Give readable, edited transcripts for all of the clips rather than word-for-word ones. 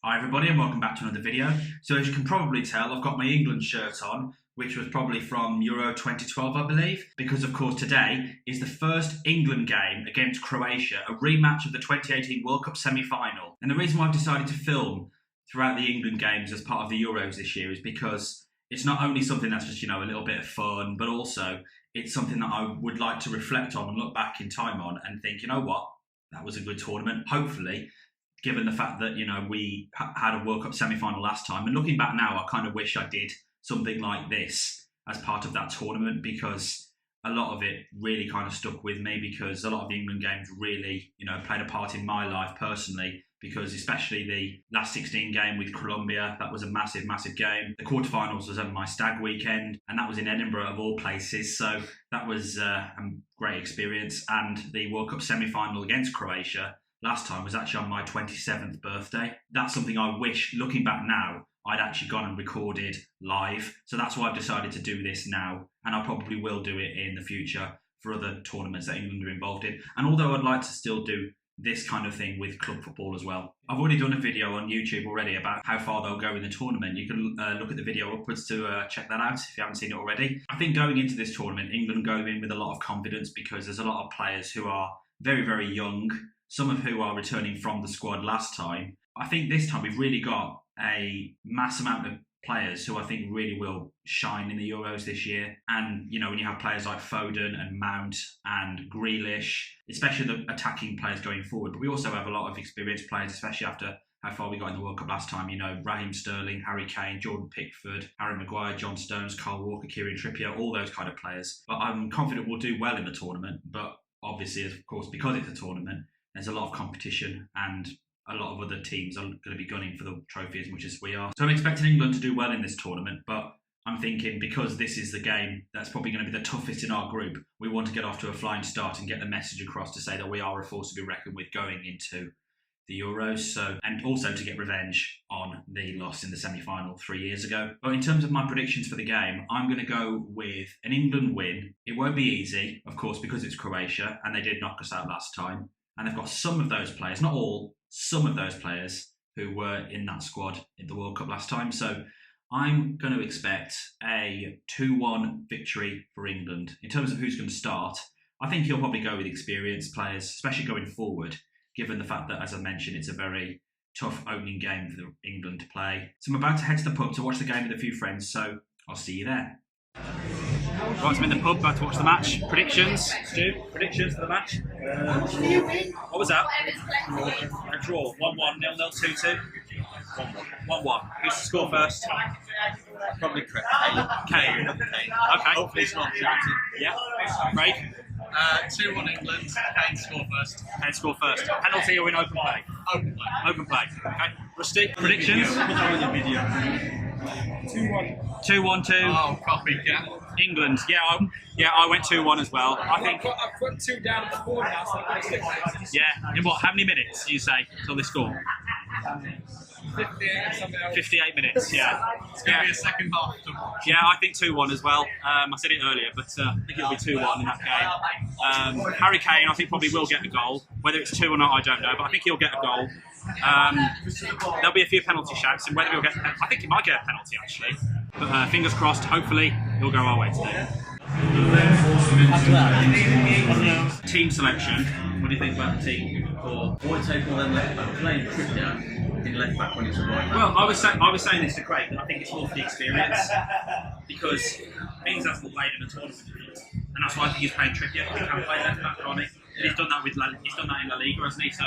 Hi everybody and welcome back to another video. So as you can probably tell, I've got my England shirt on, which was probably from Euro 2012 I believe, because of course today is the first England game against Croatia, a rematch of the 2018 World Cup semi-final. And the reason why I've decided to film throughout the England games as part of the Euros this year is because it's not only something that's just, a little bit of fun, but also it's something that I would like to reflect on and look back in time on and think, you know what, that was a good tournament, hopefully. Given the fact that, we had a World Cup semi-final last time. And looking back now, I kind of wish I did something like this as part of that tournament, because a lot of it really kind of stuck with me, because a lot of the England games really, played a part in my life personally, because especially the last 16 game with Colombia, that was a massive, massive game. The quarterfinals was on my stag weekend, and that was in Edinburgh of all places. So that was a great experience. And the World Cup semi-final against Croatia last time was actually on my 27th birthday. That's something I wish, looking back now, I'd actually gone and recorded live. So that's why I've decided to do this now. And I probably will do it in the future for other tournaments that England are involved in. And although I'd like to still do this kind of thing with club football as well. I've already done a video on YouTube already about how far they'll go in the tournament. You can look at the video upwards to check that out if you haven't seen it already. I think going into this tournament, England go in with a lot of confidence, because there's a lot of players who are very, very young, some of who are returning from the squad last time. I think this time we've really got a mass amount of players who I think really will shine in the Euros this year. And, when you have players like Foden and Mount and Grealish, especially the attacking players going forward, but we also have a lot of experienced players, especially after how far we got in the World Cup last time. Raheem Sterling, Harry Kane, Jordan Pickford, Harry Maguire, John Stones, Kyle Walker, Kieran Trippier, all those kind of players. But I'm confident we'll do well in the tournament. But obviously, of course, because it's a tournament, there's a lot of competition and a lot of other teams are going to be gunning for the trophy as much as we are. So I'm expecting England to do well in this tournament, but I'm thinking because this is the game that's probably going to be the toughest in our group, we want to get off to a flying start and get the message across to say that we are a force to be reckoned with going into the Euros. So, and also to get revenge on the loss in the semi-final 3 years ago. But in terms of my predictions for the game, I'm going to go with an England win. It won't be easy, of course, because it's Croatia and they did knock us out last time. And they've got some of those players, not all, some of those players who were in that squad in the World Cup last time. So I'm going to expect a 2-1 victory for England. In terms of who's going to start, I think he'll probably go with experienced players, especially going forward, given the fact that, as I mentioned, it's a very tough opening game for England to play. So I'm about to head to the pub to watch the game with a few friends, so I'll see you there. Right, I'm in the pub, about to watch the match. Predictions, Stu? Predictions for the match? What was that? A draw. 1-1, 0-0, 2-2. 1-1. Who's to score first? Probably correct. Kane. Okay. Hopefully it's not shouting. Yeah. Craig? 2-1 England. Kane score first. Kane score first. Penalty or in open play? Open play. Open play. Okay. Rusty? Predictions? Put that on your video. 2-1. 2-1-2. Oh, copycat. England. Yeah, I went 2-1 as well. I think. I've put 2 down at the board now, so I stick with it. Yeah. In what? How many minutes do you say till they score? 58 or something else. 58 minutes. Yeah. It's going to be a second half to watch. Yeah, I think 2-1 as well. I said it earlier, but I think it'll be 2-1 in that game. Harry Kane, I think, probably will get a goal. Whether it's 2 or not, I don't know, but I think he'll get a goal. There'll be a few penalty shouts, and whether he'll get, I think he might get a penalty actually. But fingers crossed, hopefully he'll go our way today. Team selection. What do you think about the team? Or what take all them left back playing Trippier in left back when it's a right back? Well, I was saying this to Craig, that I think it's more for the experience, because Mings hasn't played in a tournament yet, and that's why I think he's playing Trippier. He can play left back, can't he? And he's done that in La Liga, hasn't he? So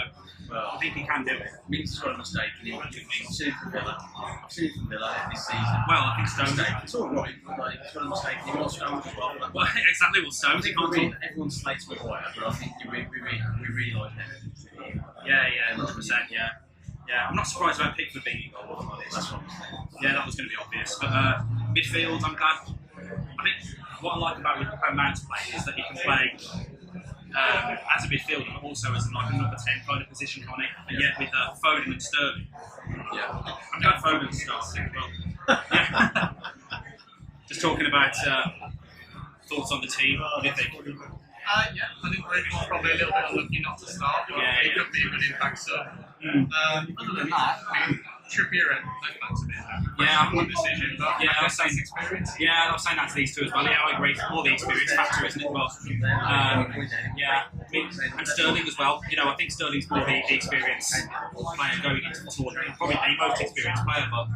I think he can do it. Mings has got a mistake in him. I've seen it from Villa. I've seen it from Villa this season. Well, I think Stones. It's all right, but he's got a mistake in him. Or Stones as well. Well, exactly what Stones. He can't talk. Everyone slates Maguire, but I think we really like him. Yeah, 100%. Yeah. I'm not surprised about Pickford being involved on this. That's what I'm saying. Yeah, that was going to be obvious. But midfield, I'm glad. I think what I like about how Mount's playing is that he can play as a midfielder, but also as like a number 10 kind of position, can't he? And yet with Foden and Sterling. Yeah. I'm glad Foden started as well. Yeah. Just talking about thoughts on the team. What do you think? Yeah, I think Rooney's probably a little bit unlucky not to start. Yeah, He could be a good impact sub. Other than that, Trippier and left back to me. Yeah, One decision, but yeah, I was saying, experience. yeah, I was saying that to these two as well. Yeah, I agree. More the experience factor, isn't it? Well, yeah, I mean, and Sterling as well. You know, I think Sterling's more the experience player going into the tournament. Probably the most experienced player, but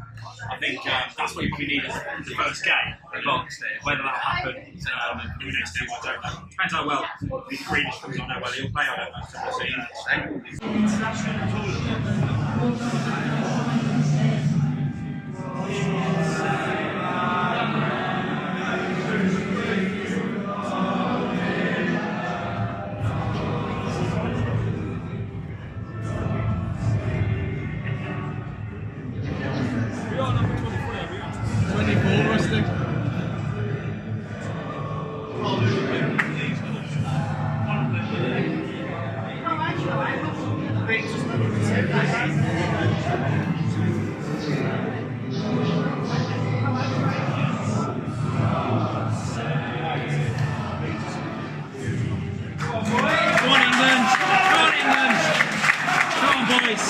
I think that's what you probably need as the first game. But whether that'll happen in the next game, I don't know. Depends how well Greenish comes on, how well he'll play. I don't know. So we'll see. We are number 24, are we? 24, I think. Come on, England! Come on, England! Come on, boys!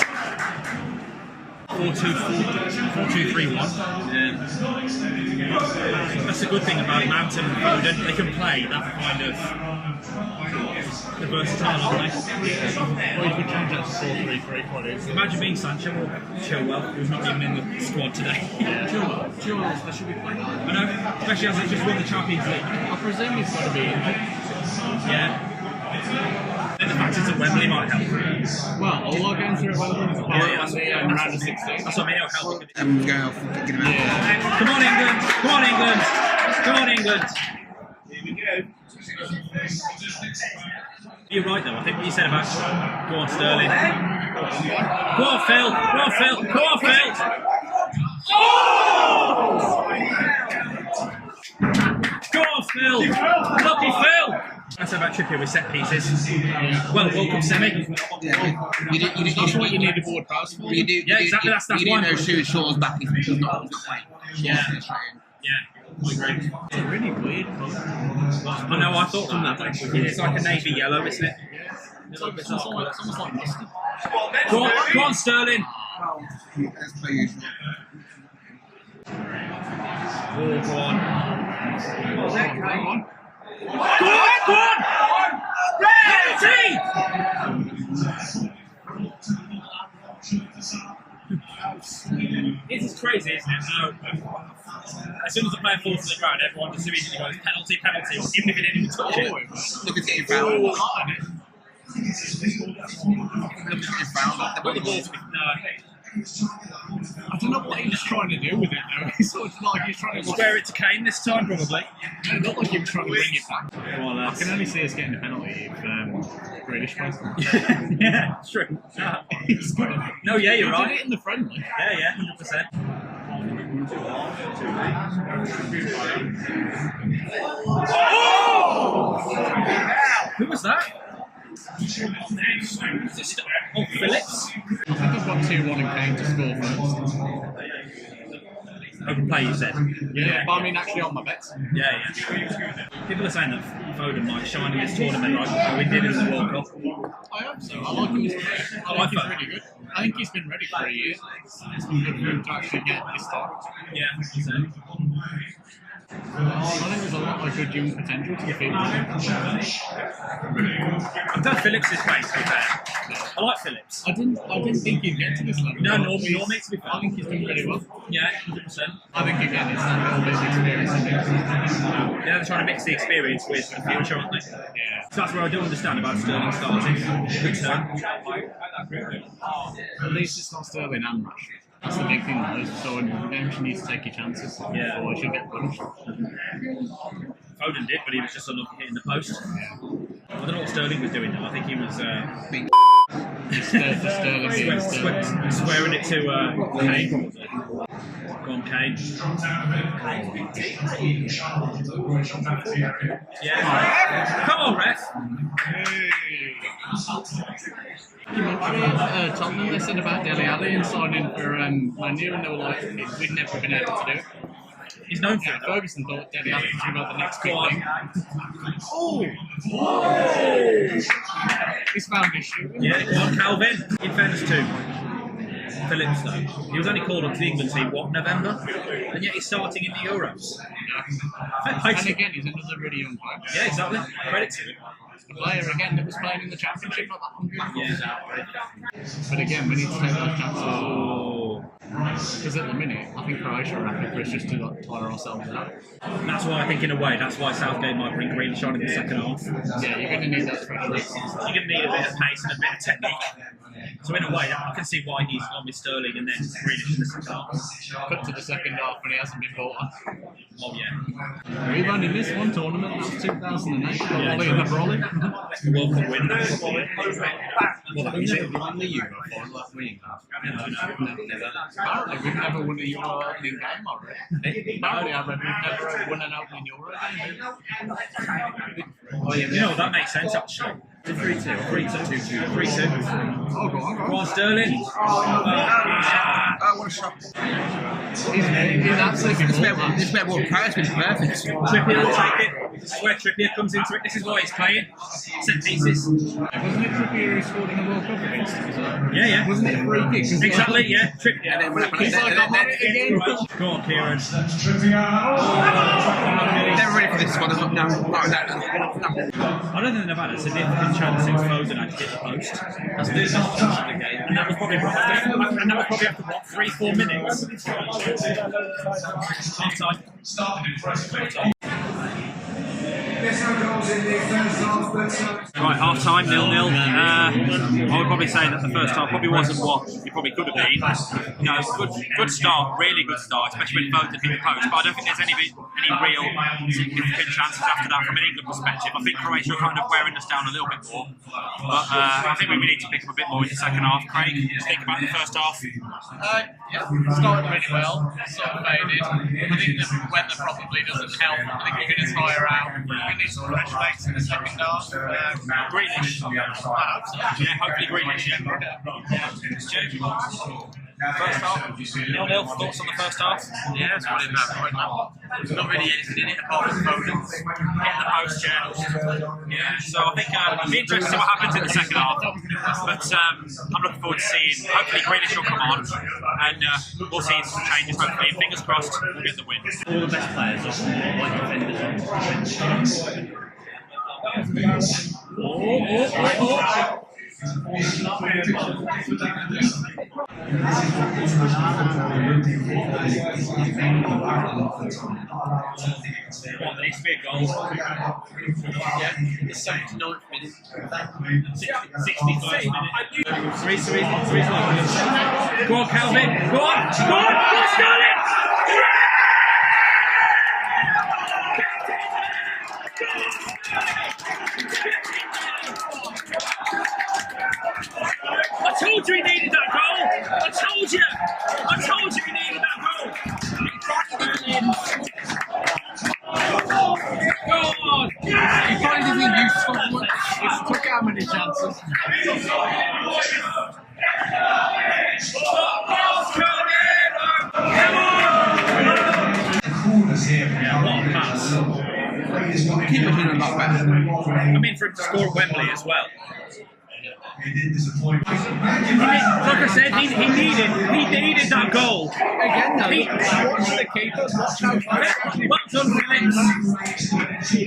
4-2-3-1. Yeah. That's a good thing about Mountain and Foden. They can play that kind of. They're versatile, aren't they? Well, you could change that to 4-3-3 quite easily. Imagine being Sancho or Chilwell, who's not even in the squad today. Yeah. Chilwell, that should be playing. I know, especially as they just won the Champions League. I presume he's got to be in. Yeah. And the fact it's at Wembley might help. Well, all our games are at Wembley. Yeah, And round of 16. That's what I mean, it'll help. Go off and get him out. Yeah. Come on, England! Come on, England! Come on, England! Here we go. You're right, though. I think what you said about go on, Sterling. Go on, Phil! Go on, Phil! Go on, Phil! Oh! Go on, Phil! Lucky Phil! That's about Trippier with set pieces. Well, welcome, Semi. Yeah, That's what you need a board pass for. You do, Yeah, exactly. That's you why. do know Stuart Shaw's back if he's not playing. Yeah. Yeah, I agree. It's a really weird colour. I know. I thought from that. It's like a navy yellow, isn't it? It's almost like mustard. Go on, Sterling. As per usual. Oh, go on. Go on. Go on! Penalty! This is crazy, isn't it? As soon as the player falls to the ground, everyone just immediately goes penalty, penalty, or even if it didn't even touch it. Look at getting fouled. Look at getting fouled. Well, the ball's I don't know what he was trying to do with it though. It's sort of like he's trying to square it to Kane this time, probably. It looked like he was trying to bring it back. Come on, I lads. can only see us getting a penalty if British plays. Yeah, it's true. He's good at it. No, yeah, you're He right. did it in the friendly. Yeah, 100%. Oh! Who was that? Oh, Phillips? I think I've got 2-1 and Kane to score first. Overplay, you said? Yeah, but I mean actually on my bets. Yeah. People are saying that Foden might shine in this tournament like how he did in the World Cup. I hope so. I like him as a player. I think he's really good. I think he's been ready for a year. It's been good for him to actually get this time. Yeah, 100%. I think there's a lot of good young potential to the field. I've done Phillips' place, to be fair. I like Phillips. I didn't think he'd get to this level. No, normally, to be fair. I think he's done really well. Yeah, 100%. I think again it's that little bit of experience. Yeah, they're trying to mix the experience with the future, aren't they? Yeah. So that's where I don't understand about Sterling starting. Good turn. At least it's not Sterling and Rashford. That's the big thing though. So in the games you need to take your chances. Yeah. Or you'll get punished. Foden did, but he was just unlucky hitting the post. I don't know what Sterling was doing though. I think he was swearing it to Kane. Go on, Kane. Yeah. Come on, ref. Tottenham, they said about Dele Alli and signing for Man U, and they were like, we'd never been able to do it. He's known for Yeah, it though. Ferguson thought Dele Alli was about the next big Go on. thing. Oh! He's found his shoe. Yeah, go on, Calvin. In fairness too. Phillips, though, he was only called up to the England team, what, November? And yet he's starting in the Euros. And again, he's another really young player. Yeah, exactly. Credit to him. A player again that was playing in the Championship not that long ago. Yeah. But again, we need to take those chances. Oh. Because at the minute, I think Croatia are happy for us just to like, tire ourselves out. That's why I think, in a way, that's why Southgate might bring Grealish on in the second half. Yeah, you're going to need that special. You're going to need a bit of pace and a bit of technique. So in a way, I can see why he's gone with Sterling and then Grealish in the second half. Cut to the second half when he hasn't been bought on. Oh yeah. We've only missed one tournament, that was 2008. Yeah, Ollie and the Brolly. World Cup win. Well, that was it. We won the Euro for last week. Never. Apparently, we've never won a Euro opening game already. Apparently, I read we've never won an opening Euro game. Oh, yeah, you know, that makes sense actually. 3-2. 3-2. 3-2. Oh, go on. Go on, Sterling. Oh, what a shot. He's absolutely This bit will price was perfect. Trippier will take it. This is where Trippier comes into it. This is why he's playing. Set pieces. Wasn't it Trippier who scored in the World Cup against him as well? Yeah, yeah. Wasn't it a free kick? Exactly, yeah. Trippier. And then when He's like, I'm on it again. Go on, Kieran. they're ready for this one. No. I don't think they've had a significant chance since Foden had to hit the post. That's the game. And that was probably after what, 3-4 minutes? Half time. Right, half time, 0-0. I would probably say that the first half probably wasn't what it probably could have been. You know, good start, really good start, especially when Foden hit the post. But I don't think there's any real significant chances after that from an England perspective. I think Croatia are kind of wearing us down a little bit more. But I think we need to pick up a bit more in the second half. Craig, think about the first half. Yeah, started really well, sort of faded. I think the weather probably doesn't help. I think we can tire out. We need some fresh legs in the second half. Grealish. I hope so. Yeah, hopefully Grealish, yeah. Stu? First half, 0-0, thoughts on the first half? Yeah, it's probably about right now. There's not really anything in it apart from Foden hitting the post, Yeah, so I think it'll be interesting to see what happens in the second half. But I'm looking forward to seeing, hopefully Grealish will come on and we'll see some changes, hopefully. Fingers crossed, we'll get the win. all the best players are white defenders on Well, there needs to be a goal. yeah, the 79th minute. 65 minutes. 3-3. Go on, Calvin. Go on, Sterling! I told you he needed that goal! I told you he needed that goal! Go on! He finds his useful one. He's took how many chances? Yeah, what a pass. Keeper doing a lot better. I mean, for him to score at Wembley as well. Like I said, he needed that goal. Again, though, watch the keeper. Watch how Well done, Phillips. the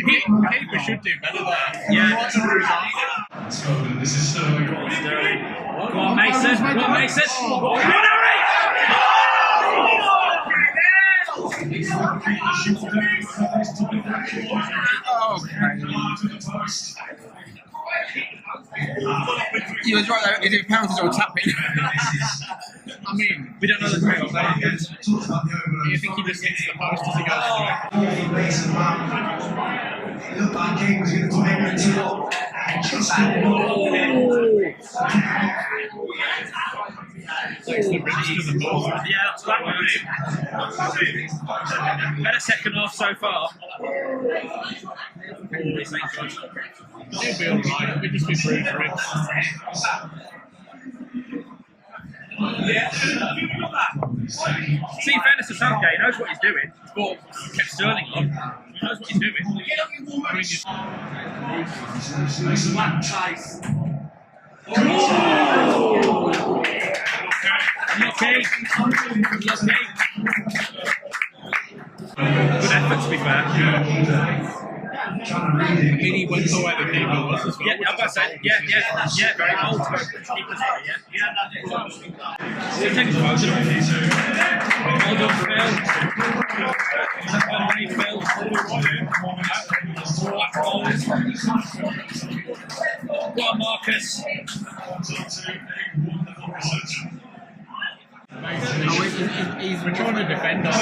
keeper should do better there. Yeah. This is Sterling. Go on, Mason. Go on, Mason. Go on, Harry! He was right there. Is it penalties or tapping? I mean, We don't know the great one. you think he just hits the post as he goes Looked like King was going to make it to takes the bridge to the ball. Yeah, that's that one. Better second half so far. He'll be alright, it'll just be brute for him. See, in fairness to Southgate, he knows what he's doing. But kept Sterling on. He knows what he's doing. Lucky. Good effort, to be fair. I mean, he went for where the keeper was as well. Yeah, I'm about to say, yeah, very bold. Keeper's right, yeah. So take a photo. Well done, Phil. Well done, Phil. Go on, Marcus. He's trying to defend us.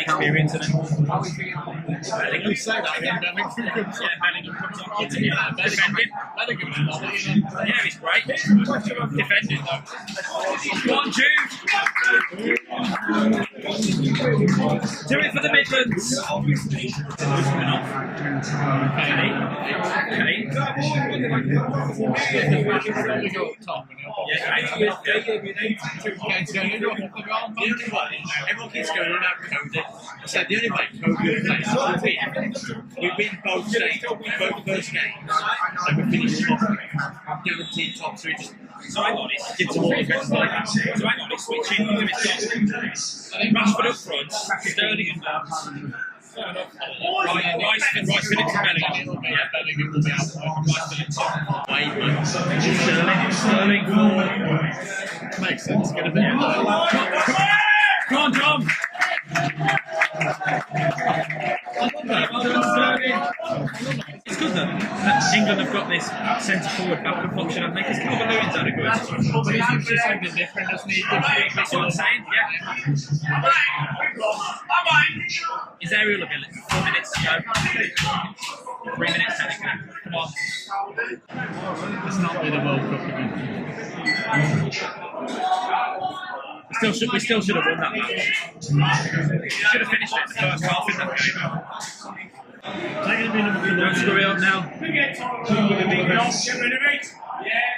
Experience in it. Bellingham said that. Bellingham comes on. Defending. Yeah, he's great. Defending though. Go on, Jude. Do it for the Midlands. Everyone keeps going on about Cody. I said the only way Cody will play is we win both stages, both first games, and we finish guaranteed top three. So hang on, Give them all the best play. so hang on, it's switching to his top. Rashford up front, Sterling and Rice Phillips and Bellingham. Yeah, Bellingham will be out. Sterling for... Makes sense. Get a bit of Come on, John! It's good that England have got this centre forward backup option, I think, because Calvert-Lewin's had a good. But he gives you something different, doesn't he? That's what I'm saying, yeah. His aerial ability, 4 minutes to go. 3 minutes technically. Come on. It's not been a World Cup again. We still should have won that match. Should have finished it in the first half in that game. Don't screw it up now.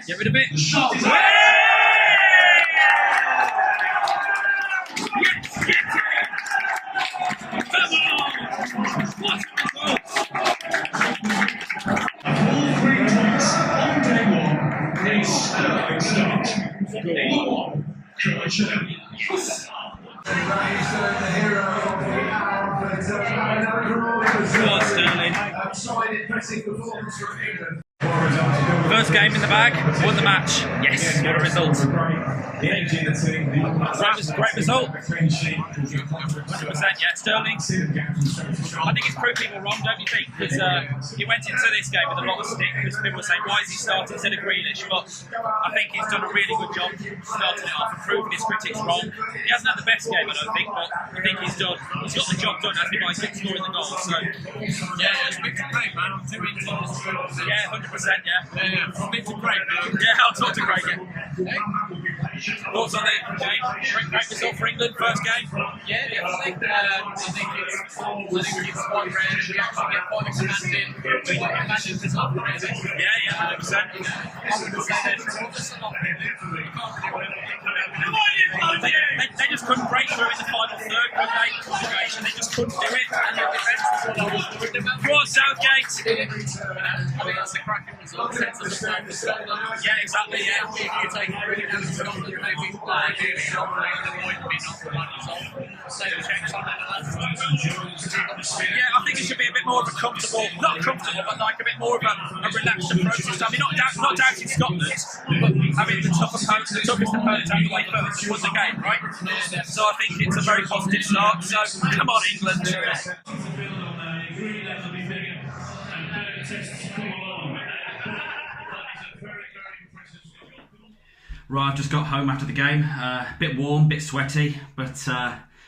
Get rid of it. Come on! What All 3 points on day 1. Start. Croatia. Go on, Sterling. First game in the bag, won the match. Yes, what a result. Great result. 100%, yeah. Sterling, I think it's proved people wrong, don't you think? Because he went into this game with a lot of stick, because people were saying, why is he starting instead of Grealish? But I think he's done a really good job starting it off and proving his critics wrong. He hasn't had the best game, I don't think, but I think he's got the job done, hasn't he, by scoring the goals. So Yeah, it's been great, man. I'm too into this. yeah, 100%, yeah. Yeah, speak to Craig, man. Yeah, I'll talk to Craig. Thoughts on it, Jay? Great result for England, first game. Yeah, definitely. I think it's quite rare that we actually get quite a commanding result, really. Yeah, 100%. They just couldn't break through in the final third, could they? They just couldn't do it. Go on, Southgate. I think that's a cracking result. Sets us up for Scotland. Yeah, exactly, yeah. If you take it really down to Scotland, maybe really not the result. Say the Czechs on Yeah, I think it should be a bit more of a comfortable, not comfortable, but like a bit more of a relaxed approach. I mean, not doubting Scotland, but having the toughest opponent out the way first won the game, right? So I think it's a very positive start. So come on, England. Right, I've just got home after the game. Bit warm, bit sweaty, but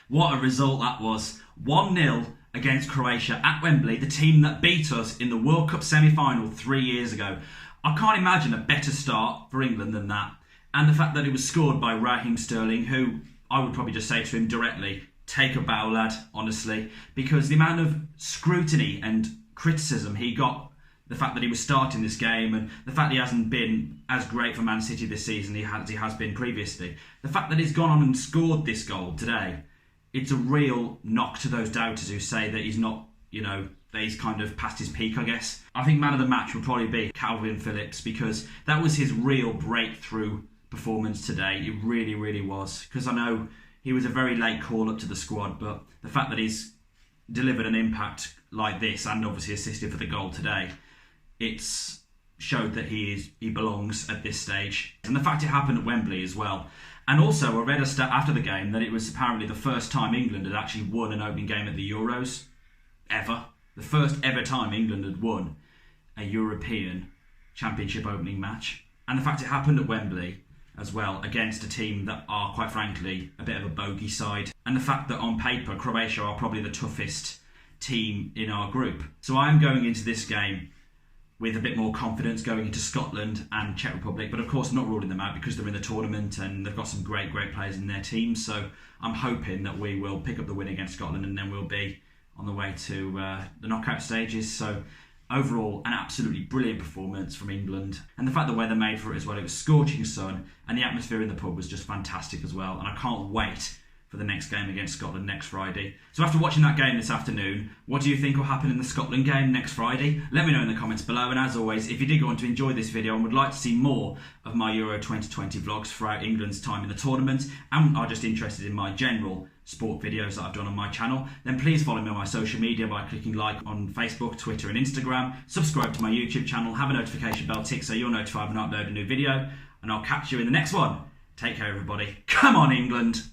what a result that was. 1-0 against Croatia at Wembley, the team that beat us in the World Cup semi-final 3 years ago. I can't imagine a better start for England than that. And the fact that it was scored by Raheem Sterling, who I would probably just say to him directly, take a bow, lad, honestly, because the amount of scrutiny and criticism he got, the fact that he was starting this game and the fact that he hasn't been as great for Man City this season as he has been previously, the fact that he's gone on and scored this goal today, it's a real knock to those doubters who say that he's not, that he's kind of past his peak, I guess. I think man of the match will probably be Calvin Phillips, because that was his real breakthrough performance today. It really, really was. Because I know he was a very late call up to the squad, but the fact that he's delivered an impact like this and obviously assisted for the goal today, it's showed that he belongs at this stage. And the fact it happened at Wembley as well. And also, I read a stat after the game that it was apparently the first time England had actually won an opening game at the Euros ever. The first ever time England had won a European Championship opening match. And the fact it happened at Wembley as well, against a team that are, quite frankly, a bit of a bogey side. And the fact that on paper, Croatia are probably the toughest team in our group. So I'm going into this game with a bit more confidence, going into Scotland and Czech Republic, but of course not ruling them out because they're in the tournament and they've got some great players in their team. So I'm hoping that we will pick up the win against Scotland and then we'll be on the way to the knockout stages. So overall, an absolutely brilliant performance from England. And the fact the weather made for it as well, it was scorching sun and the atmosphere in the pub was just fantastic as well. And I can't wait for the next game against Scotland next Friday. So after watching that game this afternoon, what do you think will happen in the Scotland game next Friday? Let me know in the comments below. And as always, if you did go on to enjoy this video and would like to see more of my Euro 2020 vlogs throughout England's time in the tournament and are just interested in my general sport videos that I've done on my channel, then please follow me on my social media by clicking like on Facebook, Twitter and Instagram. Subscribe to my YouTube channel, have a notification bell tick so you're notified when I upload a new video, and I'll catch you in the next one. Take care everybody. Come on England!